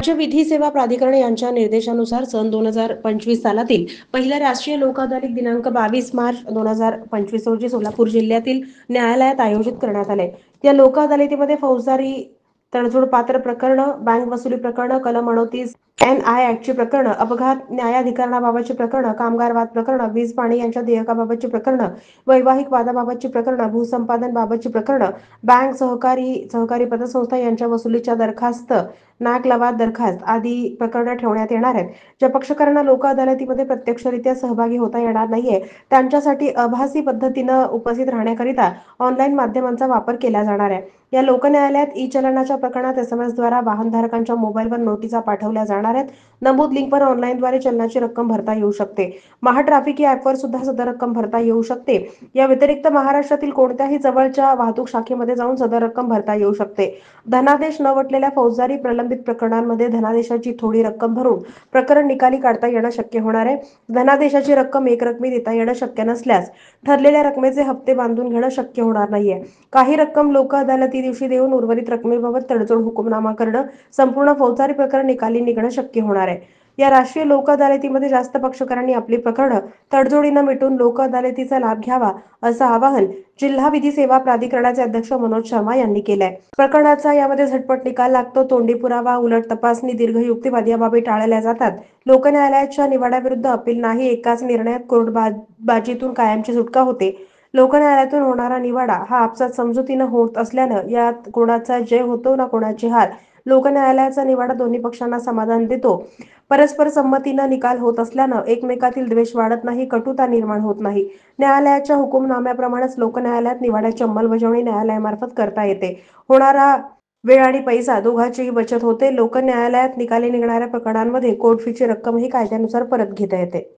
राज्य विधी सेवा प्राधिकरण यांच्या निर्देशानुसार सन 2025 सालातील पहिल्या राष्ट्रीय लोक अदालत दिनांक 22 मार्च 2025 रोजी सोलापूर जिल्ह्यातील न्यायालयात आयोजित करण्यात आले। या लोक अदालतीमध्ये फौजदारी तडजोड पात्र प्रकरण, बँक वसुली प्रकरण, कलम 38 NI ऍक्टची प्रकरण, अपघात न्यायाधिकरणाबाबतची प्रकरण, कामगार वाद प्रकरण, वीज पाणी यांच्या देयकाबाबतची प्रकरण, वैवाहिक वादाबाबतची प्रकरण, भूसंपादन बाबतची प्रकरण, बँक सहकारी पतसंस्था यांच्या वसुलीच्या दरखास्त, नाक-लवाद दरखास्त आदी प्रकरणे ठेवण्यात येणार आहेत। ज्या पक्षकारांना लोक अदालतीमध्ये प्रत्यक्षरित्या सहभागी होता येणार नाहीये, त्यांच्यासाठी आभासी पद्धतीने उपस्थित राहण्याकरिता ऑनलाईन माध्यमांचा वापर केला जाणार आहे। या लोक न्यायालयात ई-चलनाच्या प्रकरणात SMS द्वारा वाहनधारकांच्या मोबाईलवर नोटिसा पाठवल्या जाणार आहेत। नमूद लिंकवर ऑनलाईनद्वारे चलनाची रक्कम भरता येऊ शकते। महाट्रॅफिक या ॲपवर सुद्धा सदर रक्कम भरता येऊ शकते। या व्यतिरिक्त महाराष्ट्रातील कोणत्याही जवळच्या वाहतूक शाखेमध्ये जाऊन सदर रक्कम भरता येऊ शकते। धनादेश न वटलेल्या फौजदारी प्रलंबित प्रकरणांमध्ये धनादेशाची थोडी रक्कम भरून प्रकरण निकाली काढता येणं शक्य होणार आहे। धनादेशाची रक्कम एकरकमी देता येणं शक्य नसल्यास ठरलेल्या रकमेचे हप्ते बांधून घेणं शक्य होणार नाहीये। काही रक्कम लोक अदालती दिवशी देऊन उर्वरित रकमेबाबत तडजोड हुकुमनामा करणं, संपूर्ण फौजदारी प्रकरण निकाली निघणं शक्य होणार आहे। या राष्ट्रीय लोक अदालतीमध्ये जास्त पक्षकारांनी आपली प्रकरणं तडजोडीनं मिटून लोक अदालतीचा लाभ घ्यावा, असं आवाहन जिल्हा विधी सेवा प्राधिकरणाचे अध्यक्ष मनोज शर्मा यांनी केलंय। प्रकरणाचा यामध्ये झटपट निकाल लागतो, तोंडी पुरावा, उलट तपासणी, दीर्घ युक्तिवाद या बाबी टाळल्या जातात। लोक न्यायालयाच्या निवाड्याविरुद्ध अपील नाही, एकाच निर्णयात कोर्टबाजीतून कायमची सुटका होते। लोक न्यायालयातून होणारा निवाडा हा आपसात समजुतीनं होत असल्यानं यात कोणाचा जय होतो ना कोणाची हार। लोक न्यायालयाचा निवाडा दोन्ही पक्षांना समाधान देतो। परस्पर संमतीनं निकाल होत असल्यानं एकमेकातील द्वेष वाढत नाही, कटुता निर्माण होत नाही। न्यायालयाच्या हुकुमनाम्याप्रमाणेच लोक न्यायालयात निवाड्याची अंमलबजावणी न्यायालयामार्फत करता येते। होणारा वेळ आणि पैसा दोघांचीही बचत होते। लोक न्यायालयात निकाली निघणाऱ्या प्रकरणांमध्ये कोर्ट फीची रक्कमही कायद्यानुसार परत घेता येते।